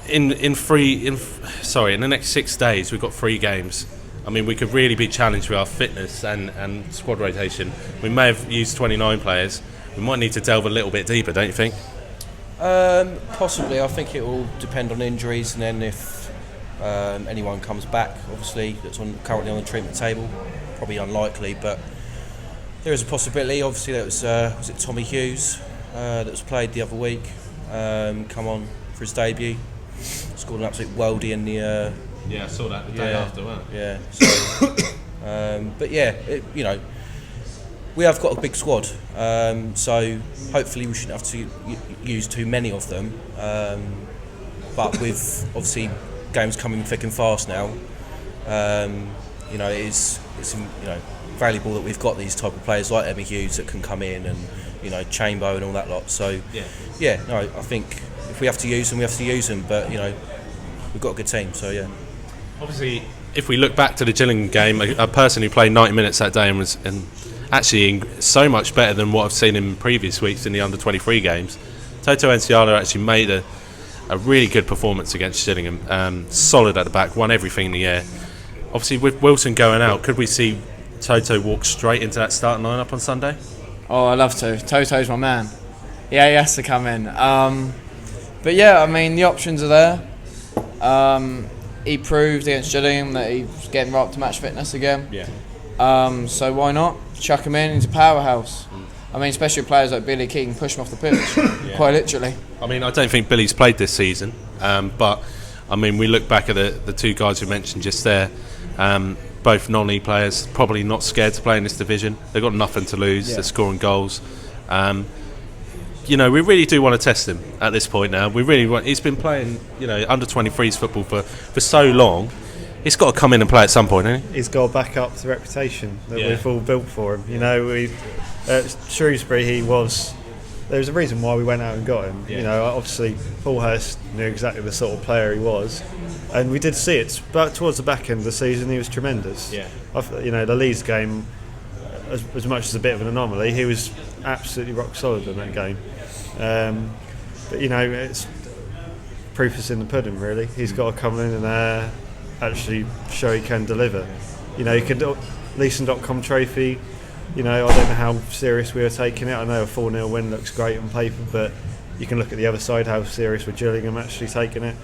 in the next 6 days we've got 3 games. I mean, we could really be challenged with our fitness and squad rotation. We may have used 29 players. We might need to delve a little bit deeper, don't you think? Possibly. I think it will depend on injuries, and then if anyone comes back, obviously that's currently on the treatment table. Probably unlikely, but there is a possibility. Obviously, that was it Tommy Hughes that was played the other week. Come on for his debut, scored an absolute worldie in the. I saw that the day after, wasn't it? Yeah. So, but yeah, we have got a big squad, so hopefully we shouldn't have to use too many of them. But with obviously games coming thick and fast now, it's valuable that we've got these type of players like Emmy Hughes that can come in and Chambo and all that lot. So I think if we have to use them, we have to use them. But we've got a good team. So yeah. Obviously, if we look back to the Gillingham game, a person who played 90 minutes that day and was actually so much better than what I've seen in previous weeks in the under-23 games, Toto Enciala actually made a really good performance against Gillingham. Solid at the back, won everything in the air. Obviously, with Wilson going out, could we see Toto walk straight into that starting lineup on Sunday? Oh, I'd love to. Toto's my man. Yeah, he has to come in. But yeah, I mean, the options are there. He proved against Gillingham that he's getting right up to match fitness again. Yeah. So why not? Chuck him in, he's a powerhouse. I mean, especially players like Billy Keegan push him off the pitch, quite literally. I mean, I don't think Billy's played this season, but I mean, we look back at the 2 guys you mentioned just there, both non-league players, probably not scared to play in this division. They've got nothing to lose, they're scoring goals. We really do want to test him at this point now. We really want. He's been playing, under 23s football for so long. He's got to come in and play at some point, hasn't he? He's got to back up the reputation that we've all built for him. At Shrewsbury, there was a reason why we went out and got him. Obviously Paul Hurst knew exactly the sort of player he was, and we did see it. But towards the back end of the season, he was tremendous. The Leeds game, as much as a bit of an anomaly, he was absolutely rock solid in that game. But it's proof is in the pudding, really. He's got to come in and actually show he can deliver. He could Leeson.com trophy. I don't know how serious we were taking it. I know a 4-0 win looks great on paper, but you can look at the other side, how serious we're Gillingham actually taking it.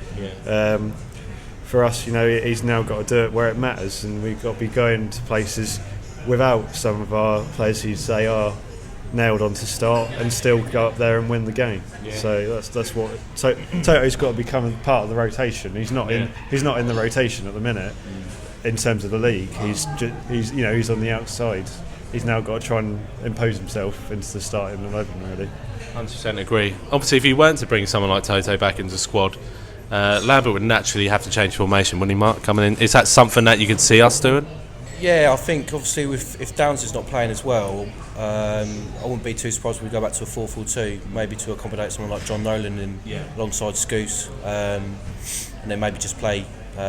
For us, he's now got to do it where it matters, and we've got to be going to places without some of our players who say are nailed on to start and still go up there and win the game. So that's what Toto's got to become part of the rotation. He's not in the rotation at the minute. in terms of the league, he's on the outside. He's now got to try and impose himself into the starting 11, really. 100% agree. Obviously, if you weren't to bring someone like Toto back into the squad, Lambert would naturally have to change formation, wouldn't he, Mark, coming in? Is that something that you can see us doing? Yeah, I think obviously if Downs is not playing as well, I wouldn't be too surprised if we go back to a 4-4-2, maybe to accommodate someone like John Nolan alongside Scouse, and then maybe just play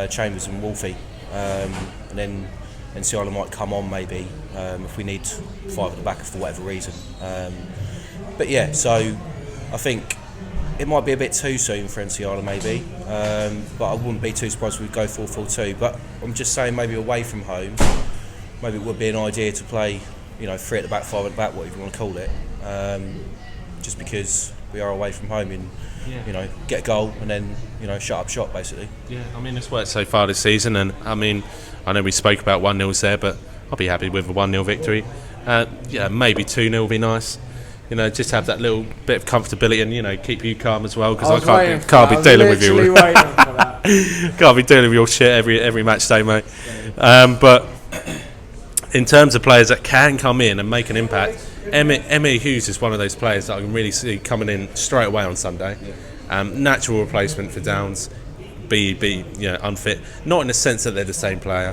Chambers and Wolfie, and then Enciala might come on maybe if we need 5 at the back for whatever reason. But yeah, so I think it might be a bit too soon for Enciala maybe, but I wouldn't be too surprised if we go 4-4-2. But I'm just saying maybe away from home, maybe it would be an idea to play, 3 at the back, 5 at the back, whatever you want to call it, just because we are away from home and get a goal and then shut up shop basically. Yeah, I mean it's worked so far this season, and I mean I know we spoke about 1-0 there, but I'll be happy with a 1-0 victory. Maybe 2-0 will be nice. Just have that little bit of comfortability and keep you calm as well, because I can't be dealing with you. Can't be dealing with your shit every match day, mate. But in terms of players that can come in and make an impact, Emmy Hughes is one of those players that I can really see coming in straight away on Sunday. Natural replacement for Downs, be unfit, not in the sense that they're the same player.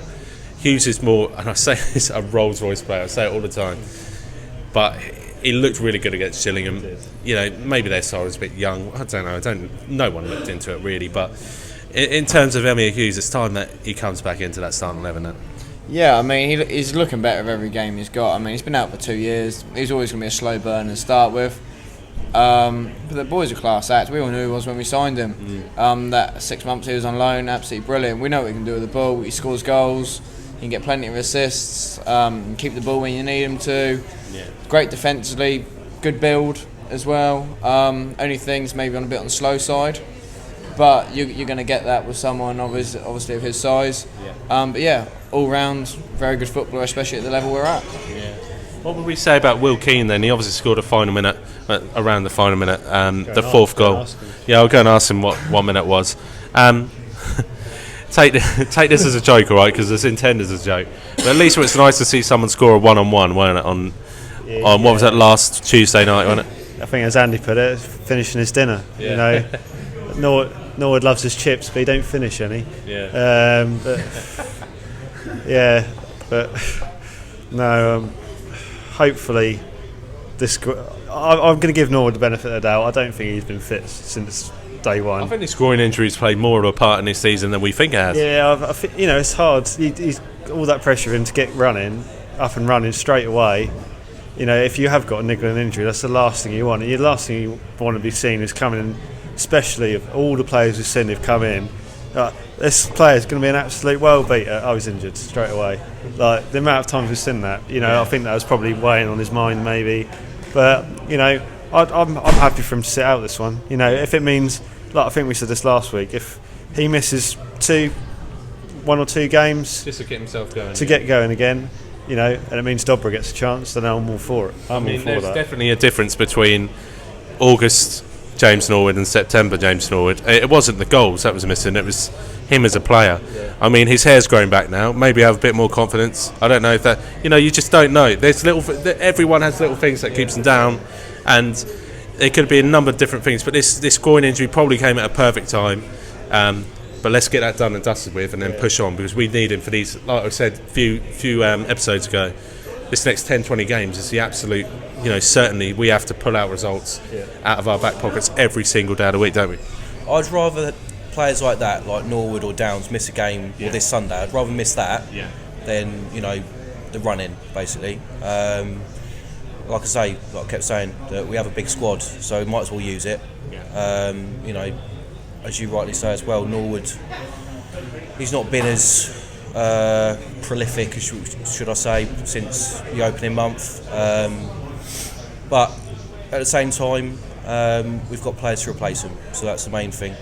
Hughes is more, and I say this, a Rolls Royce player. I say it all the time, but he looked really good against Gillingham. Maybe their side was a bit young. I don't know. No one looked into it really. But in terms of Emmy Hughes, it's time that he comes back into that starting 11 then. Yeah, I mean, he's looking better with every game he's got. I mean, he's been out for 2 years. He's always going to be a slow burn to start with. But the boy's a class act. We all knew he was when we signed him. That 6 months he was on loan, absolutely brilliant. We know what he can do with the ball. He scores goals. He can get plenty of assists. Keep the ball when you need him to. Yeah. Great defensively. Good build as well. Only things maybe on the slow side. But you're going to get that with someone obviously of his size. Yeah. But yeah, all round, very good footballer, especially at the level we're at. Yeah. What would we say about Will Keane then? He obviously scored a final minute, around the final minute, the fourth goal. Yeah, I'll go and ask him what 1 minute was. Take this as a joke, all right, because it's intended as a joke. But at least it's nice to see someone score a 1-on-1, wasn't it? On what was that, last Tuesday night, wasn't it? I think as Andy put it, finishing his dinner. Yeah. Norwood loves his chips, but he don't finish any. Yeah. Hopefully, I'm going to give Norwood the benefit of the doubt. I don't think he's been fit since day one. I think his groin injuries played more of a part in this season than we think it has. Yeah, I think, it's hard. He's all that pressure of him to get up and running straight away. If you have got a niggling injury, that's the last thing you want. And the last thing you want to be seen is coming in, especially of all the players we've seen have come in. This player's going to be an absolute world beater. I was injured straight away. Like the amount of times we've seen that, I think that was probably weighing on his mind maybe. But I'm happy for him to sit out this one. If it means, like I think we said this last week, if he misses 1 or 2 games just to get himself going, get going again, and it means Dobra gets a chance, then I'm all for it. There's definitely a difference between August James Norwood and September James Norwood. It wasn't the goals that was missing, it was him as a player. Yeah. I mean, his hair's growing back now, maybe have a bit more confidence. I don't know if that, you just don't know. There's everyone has little things that keeps them down, and it could be a number of different things, but this groin injury probably came at a perfect time. But let's get that done and dusted with and then push on, because we need him for these, like I said a few episodes ago, this next 10-20 games is the absolute, certainly we have to pull out results out of our back pockets every single day of the week, don't we? I'd rather players like that, like Norwood or Downs, miss a game or this Sunday. I'd rather miss that than, the run-in, basically. Like I say, like I kept saying, that we have a big squad, so we might as well use it. As you rightly say as well, Norwood, he's not been as prolific, should I say, since the opening month. But at the same time, we've got players to replace him, so that's the main thing.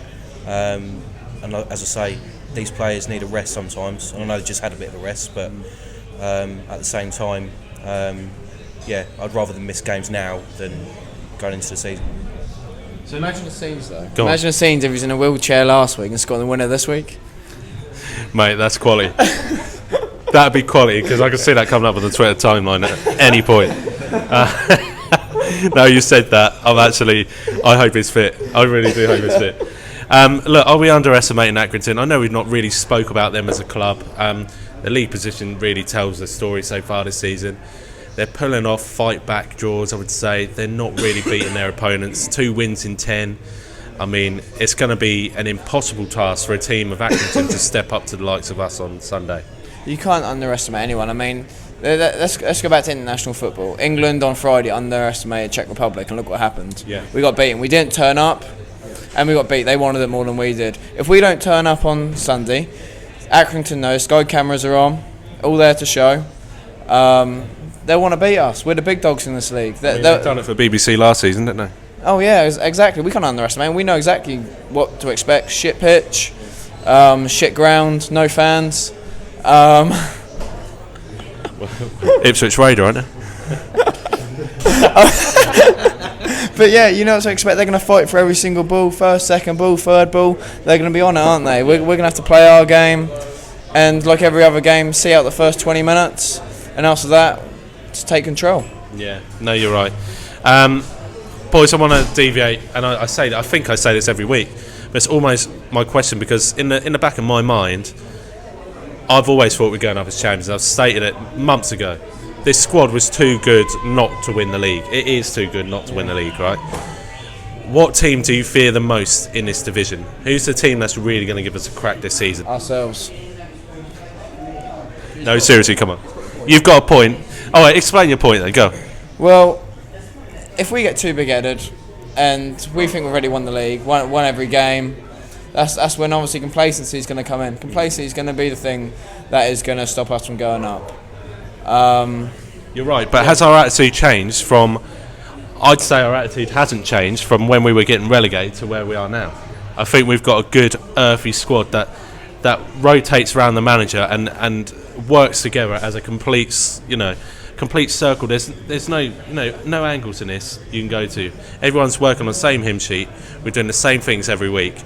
And as I say, these players need a rest sometimes. And I know they just had a bit of a rest, but at the same time, I'd rather them miss games now than going into the season. So imagine the scenes though. Imagine the scenes if he was in a wheelchair last week and scored the winner this week. Mate, that's quality. That'd be quality, because I can see that coming up on the Twitter timeline at any point. No, you said that. I hope he's fit. I really do hope he's fit. Look, are we underestimating Accrington? I know we've not really spoke about them as a club. The league position really tells the story so far this season. They're pulling off fight-back draws, I would say. They're not really beating their opponents. 2 wins in 10. I mean, it's going to be an impossible task for a team of Accrington to step up to the likes of us on Sunday. You can't underestimate anyone. I mean, let's go back to international football. England on Friday underestimated Czech Republic, and look what happened. Yeah. We got beaten. We didn't turn up, and we got beat. They wanted it more than we did. If we don't turn up on Sunday, Accrington knows, Sky cameras are on, all there to show. They want to beat us. We're the big dogs in this league. They've done it for BBC last season, didn't they? Oh yeah, exactly. We can't underestimate. We know exactly what to expect. Shit pitch, shit ground, no fans. Ipswich Raider, aren't they? But yeah, you know what to expect. They're going to fight for every single ball, first, second ball, third ball. They're going to be on it, aren't they? We're going to have to play our game, and like every other game, see out the first 20 minutes, and after that, just take control. Yeah, no, you're right. Boys, I want to deviate, and I think I say this every week, but it's almost my question, because in the back of my mind, I've always thought we're going up as champions. I've stated it months ago. This squad was too good not to win the league. It is too good not to win the league, right? What team do you fear the most in this division? Who's the team that's really going to give us a crack this season? Ourselves. No, seriously, come on. You've got a point. All right, explain your point then, go. Well, if we get too big-headed and we think we've already won the league, won every game, that's when obviously complacency is going to come in. Complacency is going to be the thing that is going to stop us from going up. You're right, but has our attitude changed from... I'd say our attitude hasn't changed from when we were getting relegated to where we are now. I think we've got a good, earthy squad that rotates around the manager and works together as a complete circle. There's no angles in this you can go to. Everyone's working on the same hymn sheet. We're doing the same things every week,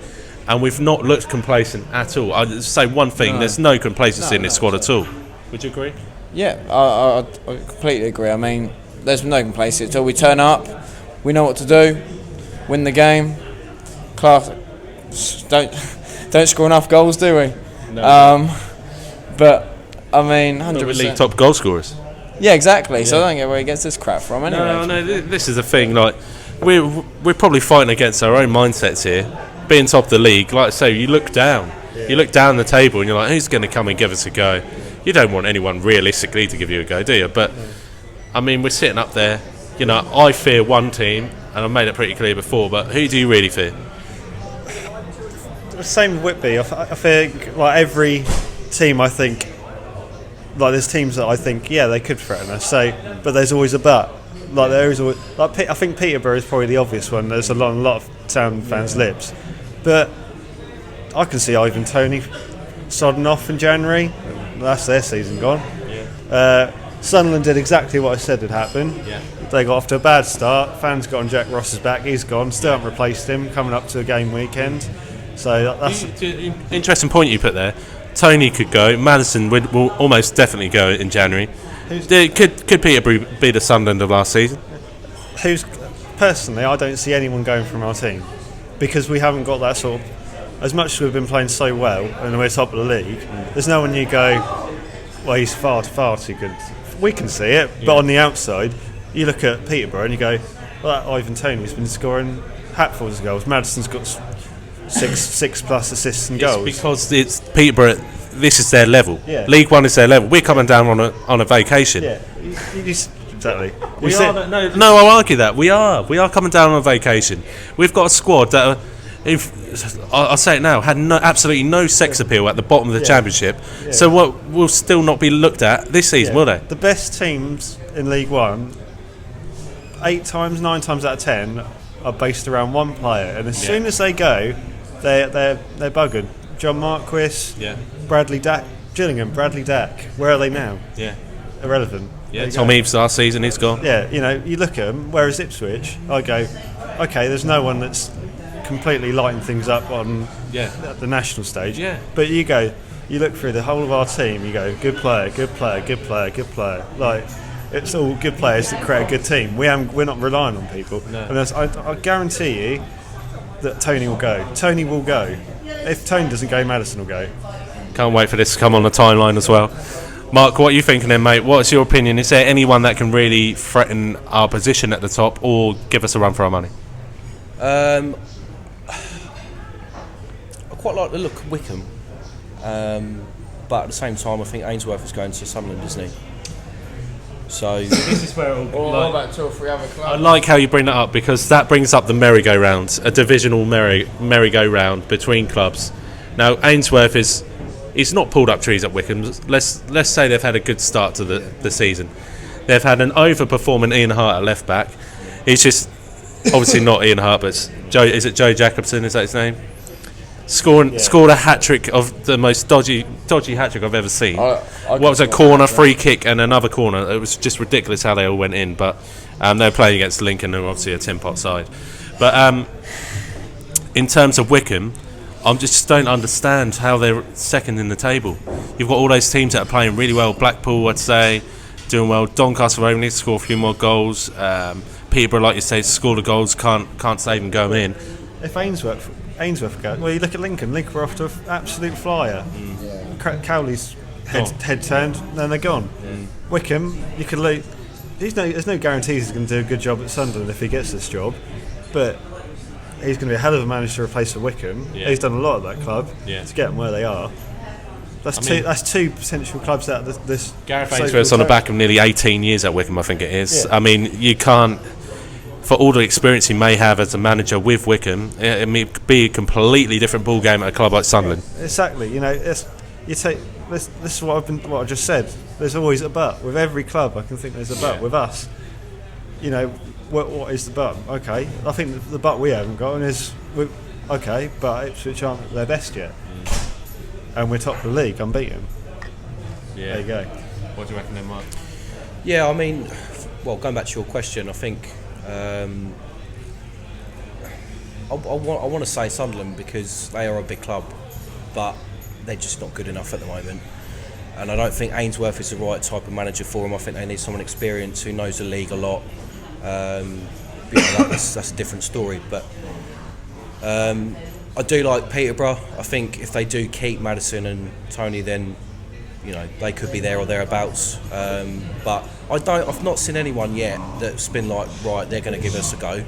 and we've not looked complacent at all. I'd say one thing: there's no complacency in this squad at all. Would you agree? Yeah, I completely agree. I mean, there's no complacency until we turn up. We know what to do. Win the game. Class. Don't score enough goals, do we? No. But I mean, 100%. We're league top goal scorers. Yeah, exactly. Yeah. So I don't get where he gets this crap from. Anyway. No. This is the thing. Like, we're probably fighting against our own mindsets here. Being top of the league, like I say, you look down. Yeah. You look down the table and you're like, who's going to come and give us a go? You don't want anyone realistically to give you a go, do you? But I mean, we're sitting up there. You know, I fear one team, and I've made it pretty clear before. But who do you really fear? Same with Whitby. I think like every team, I think like there's teams that I think they could threaten us. So, but there's always a but. Like there is always, like I think Peterborough is probably the obvious one. There's a lot of town fans' lips, but I can see Ivan Toney sodding off in January. That's their season gone. Yeah. Sunderland did exactly what I said would happen. Yeah. They got off to a bad start. Fans got on Jack Ross's back. He's gone. Still haven't replaced him. Coming up to a game weekend. So that's interesting point you put there. Tony could go. Madison will almost definitely go in January. Could Peterborough be the Sunderland of last season? Personally, I don't see anyone going from our team because we haven't got that sort of. As much as we've been playing so well and we're top of the league, there's no one you go, well, he's far too good. We can see it, but on the outside, you look at Peterborough and you go, well, that Ivan Toney's been scoring hatfuls of goals. Madison's got six plus assists and goals. It's because it's Peterborough. This is their level. Yeah. League One is their level. We're coming down on a vacation. Yeah, exactly. No, I'll argue that we are coming down on a vacation. We've got a squad that, I'll say it now, had absolutely no sex appeal at the bottom of the championship. Yeah. So what will still not be looked at this season, will they? The best teams in League One, 9 times out of 10, are based around one player, and as soon as they go, they're buggered. John Marquis, Bradley Dack, Gillingham, Bradley Dack. Where are they now? Yeah, irrelevant. Yeah, Tom Eaves last season, he's gone. Yeah, you look at them. Whereas Ipswich, I go, okay, there's no one that's completely lighting things up on the national stage. Yeah. But you go, you look through the whole of our team, you go, good player, good player, good player, good player. Like, it's all good players that create a good team. We're not relying on people. No. And I guarantee you that Tony will go. Tony will go. If Tony doesn't go, Maddison will go. Can't wait for this to come on the timeline as well. Mark, what are you thinking then, mate? What's your opinion? Is there anyone that can really threaten our position at the top or give us a run for our money? I quite like the look of Wickham, but at the same time, I think Ainsworth is going to Sunderland, isn't he? So this is where Or about 2 or 3 other clubs. I like how you bring that up, because that brings up the merry-go-round, a divisional merry-go-round between clubs. Now, Ainsworth he's not pulled up trees at Wickham. Let's say they've had a good start to the season. They've had an overperforming Ian Hart at left back. He's just obviously not Ian Hart, but is it Joe Jacobson? Is that his name? Scored a hat trick of the most dodgy hat trick I've ever seen. What was a corner, free kick, and another corner? It was just ridiculous how they all went in. But they were playing against Lincoln, who are obviously a tin pot side. But in terms of Wickham, I just don't understand how they're second in the table. You've got all those teams that are playing really well. Blackpool, I'd say, doing well. Doncaster only need to score a few more goals. Peterborough, like you say, score the goals, can't save them going in. If Ainsworth go, well, you look at Lincoln. Lincoln were off to an absolute flyer. Cowley's head turned, then they're gone. Wickham, you could look. There's no guarantees he's going to do a good job at Sunderland if he gets this job, but he's going to be a hell of a manager to replace for Wickham. Yeah. He's done a lot at that club to get them where they are. That's two potential clubs out of this. Gareth Ainsworth's on the back of nearly 18 years at Wickham, I think it is. Yeah. I mean, you can't, for all the experience he may have as a manager with Wickham, it may be a completely different ball game at a club like Sunderland. Exactly. You know, this is what I just said. There's always a but with every club. I can think there's a but with us. You know, what is the but? Okay, I think the but we haven't got is okay, but Ipswich aren't at their best yet, and we're top of the league, unbeaten. Yeah. There you go. What do you reckon then, Mark? yeah, I mean, well, going back to your question, I think I want to say Sunderland because they are a big club, but they're just not good enough at the moment. And I don't think Ainsworth is the right type of manager for them. I think they need someone experienced who knows the league a lot. That's a different story. But I do like Peterborough. I think if they do keep Maddison and Tony, then they could be there or thereabouts. But I've not seen anyone yet that's been like, right, they're going to give us a go,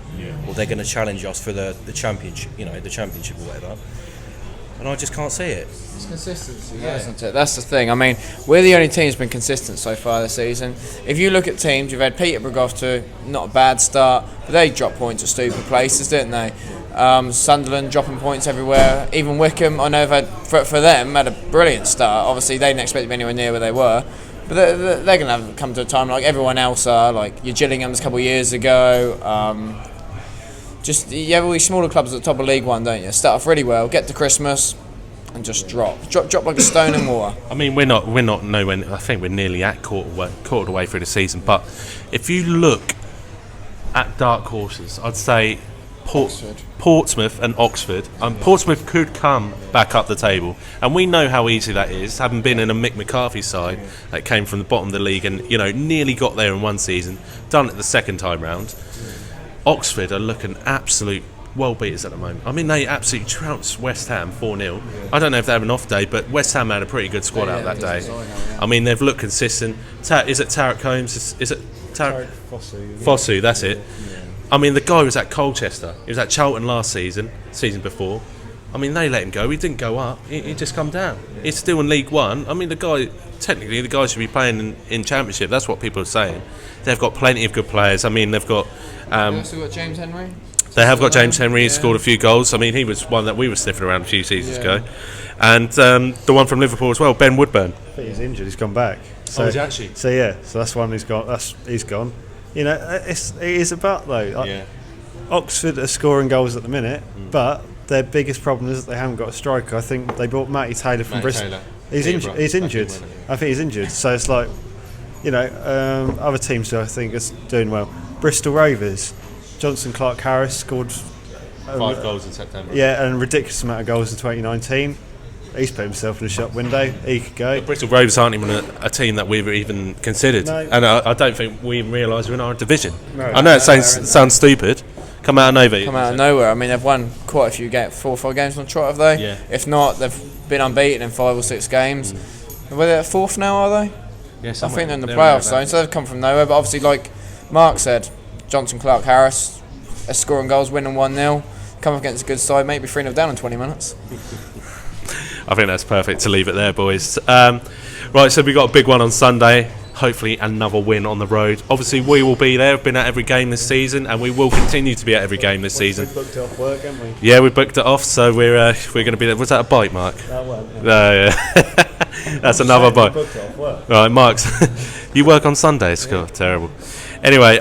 or they're going to challenge us for the championship, the championship or whatever. And I just can't see it. It's consistency, isn't it? That's the thing. I mean, we're the only team that's been consistent so far this season. If you look at teams, you've had Peterborough go off to not a bad start, but they dropped points at stupid places, didn't they? Sunderland dropping points everywhere. Even Wickham, I know for them, had a brilliant start. Obviously, they didn't expect to be anywhere near where they were. But they're going to come to a time like everyone else are, like your Gillingham's a couple of years ago. You have all these smaller clubs at the top of League One, don't you? Start off really well, get to Christmas, and just drop like a stone in water. I mean, we're not nowhere. I think we're nearly at quarter of the way through the season. But if you look at dark horses, I'd say Portsmouth and Oxford. Portsmouth could come back up the table, and we know how easy that is. Having been in a Mick McCarthy side that came from the bottom of the league and nearly got there in one season, done it the second time round. Oxford are looking absolute world beaters at the moment. I mean, they absolutely trounced West Ham 4-0. I don't know if they have an off day, but West Ham had a pretty good squad out that day. I mean, they've looked consistent. Is it Tarek Combs? Is it Tarek Fosu? That's it. Yeah. I mean, the guy was at Colchester. He was at Charlton last season before. I mean, they let him go. He didn't go up. He just come down. He's still in League One. I mean, the guy should be playing in Championship. That's what people are saying. They've got plenty of good players. I mean, they've got... They've also got James Henry. They have got James Henry. He scored a few goals. I mean, he was one that we were sniffing around a few seasons ago. And the one from Liverpool as well, Ben Woodburn. I think he's injured. He's gone back. So, is he actually? So that's one who's gone. He's gone. It is about though. Oxford are scoring goals at the minute, but their biggest problem is that they haven't got a striker. I think they bought Matty Taylor from Bristol. He's injured. I think he's injured. So it's like, other teams I think are doing well. Bristol Rovers, Johnson Clark Harris scored 5 goals in September. Yeah, and a ridiculous amount of goals in 2019. he's put himself in the shop window. He could go. Bristol Rovers aren't even a team that we've even considered, No. and I don't think we even realise we're in our division. No, I know it sounds stupid. Come out of nowhere. Come out of nowhere. I mean, they've won quite a few 4 or 5 games on the trot, have they? Yeah. If not, they've been unbeaten in 5 or 6 games. Were they at 4th now, are they? Yeah, I think they're in the they're playoff around zone, so they've come from nowhere. But obviously, like Mark said, Johnson, Clark, Harris, are scoring goals, winning 1-0. Come up against a good side, maybe 3-0 down in 20 minutes. I think that's perfect to leave it there, boys. Right, so we've got a big one on Sunday. Hopefully another win on the road. Obviously, we will be there. We've been at every game this season, and we will continue to be at every game this season. We booked it off work, haven't we? Yeah, we booked it off, so we're going to be there. Was that a bite, Mark? That one. Yeah. That's another bite. We booked it off work. Right, Mark's. You work on Sundays? God, terrible. Anyway,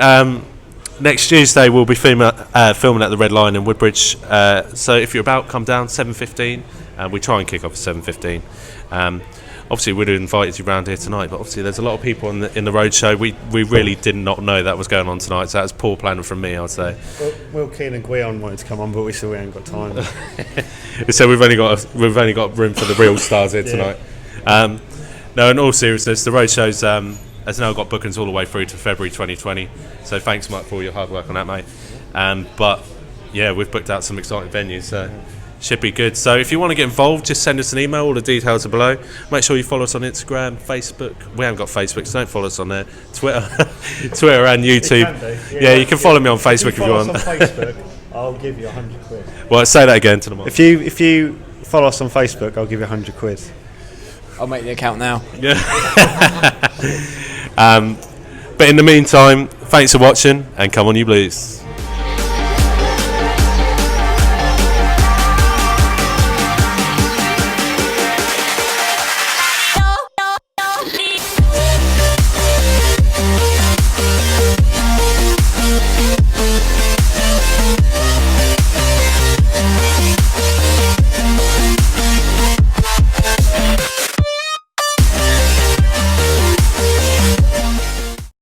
next Tuesday we'll be filming at the Red Lion in Woodbridge. So if you're about, come down 7:15. We try and kick off at 7:15. Obviously, we'd have invited you round here tonight, but obviously there's a lot of people in the Roadshow. We really did not know that was going on tonight, so that was poor planning from me, I'd say. Well, Will Keane and Guion wanted to come on, but we still ain't got time. So we've only got room for the real stars here tonight. No, in all seriousness, the Roadshow's has now got bookings all the way through to February 2020. So thanks, Mark, for all your hard work on that, mate. But yeah, we've booked out some exciting venues, so should be good. So if you want to get involved, just send us an email. All the details are below. Make sure you follow us on Instagram, Facebook. We haven't got Facebook, so don't follow us on there. Twitter and YouTube. You can follow me on Facebook if you want. If you follow us on Facebook, I'll give you 100 quid. Well, say that again to them. If you follow us on Facebook, I'll give you 100 quid. I'll make the account now. Yeah. But in the meantime, thanks for watching, and come on, you Blues.